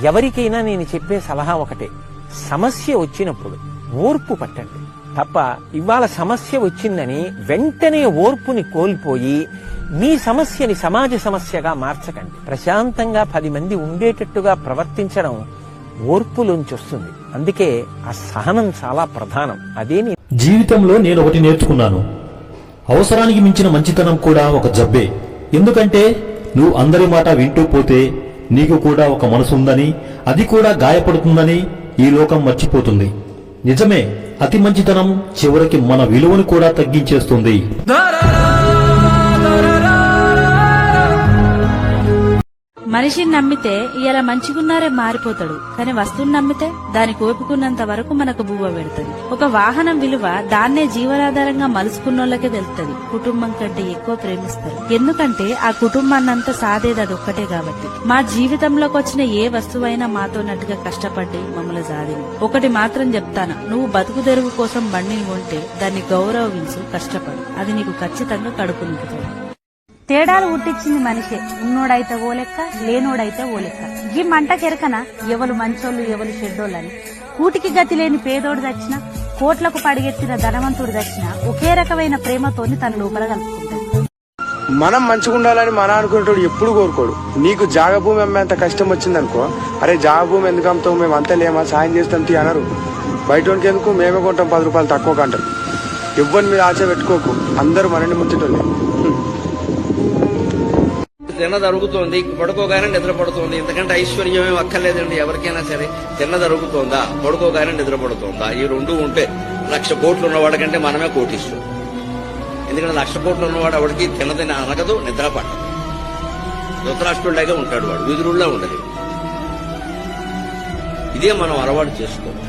ఎవరికైనా నేను చెప్పే సలహా ఒకటే, సమస్య వచ్చినప్పుడు ఓర్పు పట్టండి తప్ప ఇవాళ సమస్య వచ్చిందని వెంటనే ఓర్పుని కోల్పోయి మీ సమస్యని సమాజ సమస్యగా మార్చకండి. ప్రశాంతంగా 10 మంది ఉండేటట్టుగా ప్రవర్తించడం ఓర్పులోంచి వస్తుంది. అందుకే ఆ సహనం చాలా ప్రధానం. అదే జీవితంలో నేను ఒకటి నేర్చుకున్నాను, అవసరానికి మించిన మంచితనం కూడా ఒక జబ్బే. ఎందుకంటే నువ్వు అందరి మాట వింటూ పోతే నీకు కూడా ఒక మనసుందని, అది కూడా గాయపడుతుందని ఈ లోకం మర్చిపోతుంది. నిజమే, అతి మంచితనం చివరికి మన విలువను కూడా తగ్గించేస్తుంది. మనిషిని నమ్మితే ఇయాల మంచిగున్నారే మారిపోతాడు, కానీ వస్తువుని నమ్మితే దానికి ఓపుకున్నంత వరకు మనకు బువ్వ పెడుతుంది. ఒక వాహనం విలువ దాన్నే జీవనాధారంగా మలుసుకున్నోళ్ళకే తెలుస్తుంది. కుటుంబం కంటే ఎక్కువ ప్రేమిస్తారు, ఎందుకంటే ఆ కుటుంబాన్నంతా సాదేది అది ఒక్కటే కాబట్టి. మా జీవితంలోకి వచ్చిన ఏ వస్తువైనా మాతోనట్టుగా కష్టపడి మమ్మల్ని సాధింది. ఒకటి మాత్రం చెప్తాను, నువ్వు బతుకు తెరువు కోసం బండిని కొంటే దాన్ని గౌరవించు, కష్టపడు, అది నీకు ఖచ్చితంగా కడుపు నింపుతుంది. తేడాలు పుట్టించింది మనిషే. ఉన్నోడైతే ఓ లెక్క, లేనోడైతే ఓ లెక్క. ఈ మంటకెరకన ఎవరు మంచోళ్ళు ఎవరు చెడ్డోళ్ళని. కూటికి గతి లేని పేదోడు దచ్చినా, కోట్లకు పడిగెత్తిన ధనవంతుడు దచ్చినా ఒకే రకమైన ప్రేమతోని తన లోపల కలుపుకుంటాడు. మనం మంచిగా ఉండాలని మన అనుకునేటోడు ఎప్పుడు కోరుకోడు. నీకు జాగభూమి అమ్మేంత కష్టం వచ్చిందనుకో, అరే జాగభూమి ఎందుకు అమ్ముతావు, మేము అంతా లేమా, సాయం చేస్తాం తీ అనరు. బయటోనికి ఎందుకు, మేమే కొంటాం 10 రూపాయలు తక్కువ కంటారు. ఎవ్వరి మీద ఆశ పెట్టుకోకు, అందరూ మనని ముంచేటోళ్ళే. తిన్న జరుగుతోంది, పడుకోగానే నిద్ర పడుతోంది. ఇంతకంటే ఐశ్వర్యం ఏం అక్కర్లేదండి ఎవరికైనా సరే. తిన్న జరుగుతోందా, పడుకోగానే నిద్ర పడుతోందా, ఈ రెండు ఉంటే 1,00,000 కోట్లు ఉన్నవాడి కంటే మనమే కోటిస్తాం. ఎందుకంటే 1,00,000 కోట్లు ఉన్నవాడు ఎవరికి తిన్నదని అనగదు, నిద్ర పట్టదు. ధృతరాష్ట్రుడిలాగే ఉంటాడు వాడు, విదురుల్లా ఉండదు. ఇదే మనం అలవాటు చేసుకోవాలి.